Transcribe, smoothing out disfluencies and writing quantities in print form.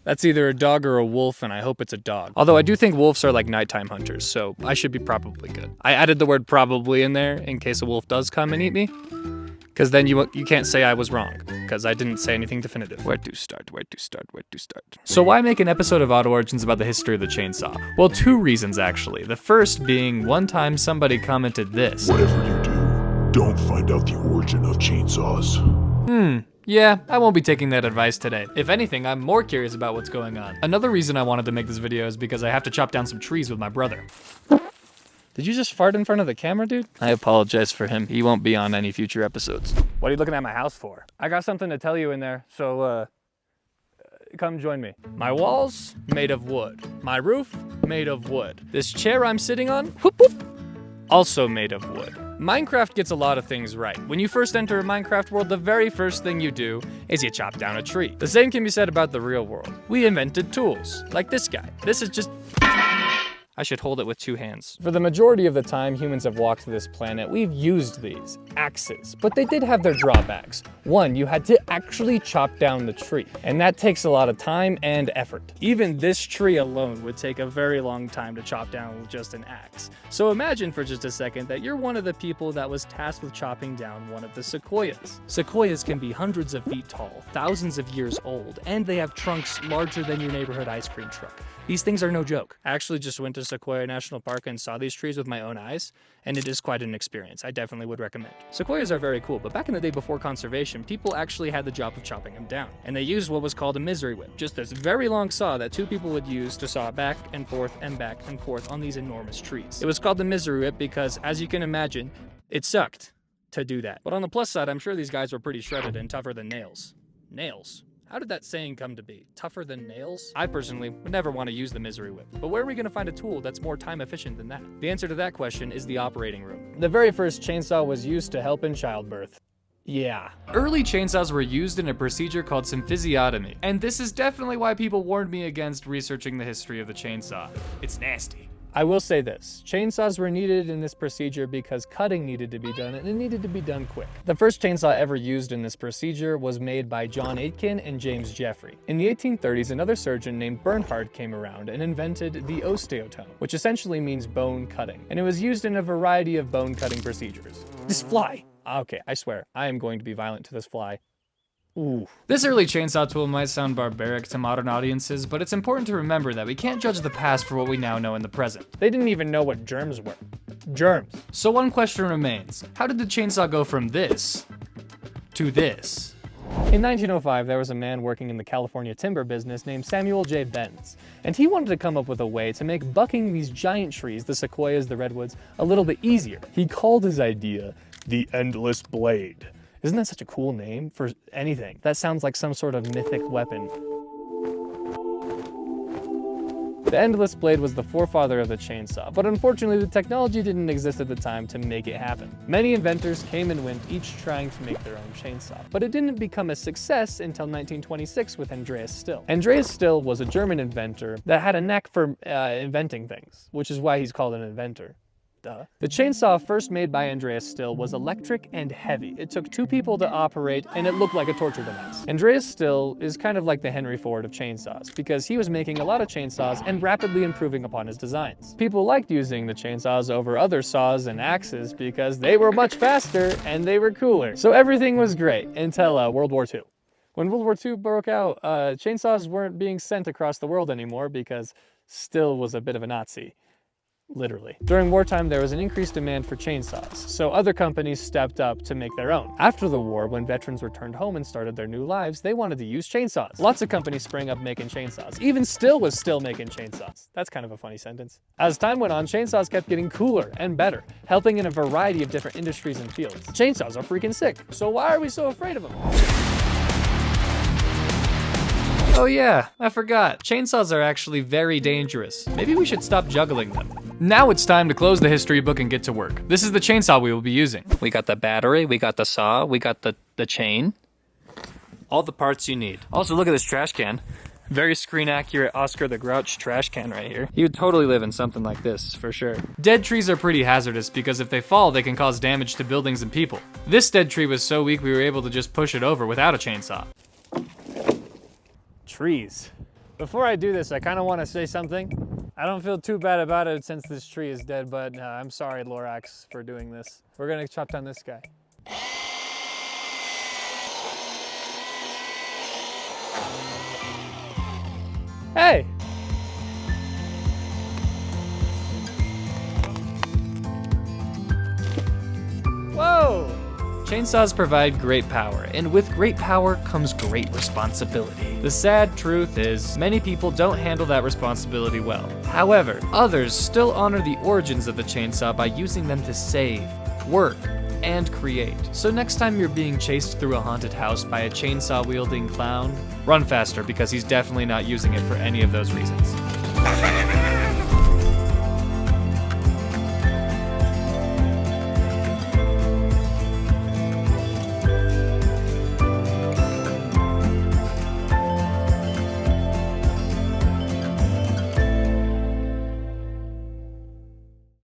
That's either a dog or a wolf, and I hope it's a dog. Although I do think wolves are like nighttime hunters, so I should be probably good. I added the word probably in there in case a wolf does come and eat me. Because then you can't say I was wrong, because I didn't say anything definitive. Where to start? So why make an episode of Odd Origins about the history of the chainsaw? Well, 2 reasons actually. The first being, one time somebody commented this. Whatever you do, don't find out the origin of chainsaws. Yeah, I won't be taking that advice today. If anything, I'm more curious about what's going on. Another reason I wanted to make this video is because I have to chop down some trees with my brother. Did you just fart in front of the camera, dude? I apologize for him. He won't be on any future episodes. What are you looking at my house for? I got something to tell you in there, so come join me. My walls, made of wood. My roof, made of wood. This chair I'm sitting on, whoop whoop, also made of wood. Minecraft gets a lot of things right. When you first enter a Minecraft world, the very first thing you do is you chop down a tree. The same can be said about the real world. We invented tools, like this guy. This is just... I should hold it with 2 hands. For the majority of the time humans have walked this planet, we've used these, axes, but they did have their drawbacks. One, you had to actually chop down the tree, and that takes a lot of time and effort. Even this tree alone would take a very long time to chop down with just an axe. So imagine for just a second that you're one of the people that was tasked with chopping down one of the sequoias. Sequoias can be hundreds of feet tall, thousands of years old, and they have trunks larger than your neighborhood ice cream truck. These things are no joke. I actually just went to Sequoia National Park and saw these trees with my own eyes, and it is quite an experience. I definitely would recommend. Sequoias are very cool, but back in the day before conservation, people actually had the job of chopping them down, and they used what was called a misery whip, just this very long saw that 2 people would use to saw back and forth on these enormous trees. It was called the misery whip because, as you can imagine, it sucked to do that. But on the plus side, I'm sure these guys were pretty shredded and tougher than nails. Nails? How did that saying come to be? Tougher than nails? I personally would never want to use the misery whip, but where are we going to find a tool that's more time efficient than that? The answer to that question is the operating room. The very first chainsaw was used to help in childbirth. Yeah. Early chainsaws were used in a procedure called symphysiotomy, and this is definitely why people warned me against researching the history of the chainsaw. It's nasty. I will say this, chainsaws were needed in this procedure because cutting needed to be done, and it needed to be done quick. The first chainsaw ever used in this procedure was made by John Aitken and James Jeffrey. In the 1830s, another surgeon named Bernhard came around and invented the osteotome, which essentially means bone cutting, and it was used in a variety of bone cutting procedures. This fly! Okay, I swear, I am going to be violent to this fly. Ooh. This early chainsaw tool might sound barbaric to modern audiences, but it's important to remember that we can't judge the past for what we now know in the present. They didn't even know what germs were. Germs. So one question remains. How did the chainsaw go from this to this? In 1905, there was a man working in the California timber business named Samuel J. Benz, and he wanted to come up with a way to make bucking these giant trees, the sequoias, the redwoods, a little bit easier. He called his idea the endless blade. Isn't that such a cool name for anything? That sounds like some sort of mythic weapon. The endless blade was the forefather of the chainsaw, but unfortunately the technology didn't exist at the time to make it happen. Many inventors came and went, each trying to make their own chainsaw, but it didn't become a success until 1926 with Andreas Still. Andreas Still was a German inventor that had a knack for inventing things, which is why he's called an inventor. Duh. The chainsaw first made by Andreas Still was electric and heavy. It took 2 people to operate, and it looked like a torture device. Andreas Still is kind of like the Henry Ford of chainsaws, because he was making a lot of chainsaws and rapidly improving upon his designs. People liked using the chainsaws over other saws and axes because they were much faster and they were cooler. So everything was great until World War II. When World War II broke out, chainsaws weren't being sent across the world anymore because Still was a bit of a Nazi. Literally. During wartime, there was an increased demand for chainsaws, so other companies stepped up to make their own. After the war, when veterans returned home and started their new lives, they wanted to use chainsaws. Lots of companies sprang up making chainsaws. Even Still was still making chainsaws. That's kind of a funny sentence. As time went on, chainsaws kept getting cooler and better, helping in a variety of different industries and fields. Chainsaws are freaking sick, so why are we so afraid of them? Oh yeah, I forgot. Chainsaws are actually very dangerous. Maybe we should stop juggling them. Now it's time to close the history book and get to work. This is the chainsaw we will be using. We got the battery, we got the saw, we got the chain. All the parts you need. Also, look at this trash can. Very screen accurate Oscar the Grouch trash can right here. You would totally live in something like this, for sure. Dead trees are pretty hazardous because if they fall, they can cause damage to buildings and people. This dead tree was so weak we were able to just push it over without a chainsaw. Trees. Before I do this, I kind of want to say something. I don't feel too bad about it since this tree is dead, but I'm sorry, Lorax, for doing this. We're gonna chop down this guy. Hey! Whoa! Chainsaws provide great power, and with great power comes great responsibility. The sad truth is, many people don't handle that responsibility well. However, others still honor the origins of the chainsaw by using them to save, work, and create. So next time you're being chased through a haunted house by a chainsaw-wielding clown, run faster because he's definitely not using it for any of those reasons.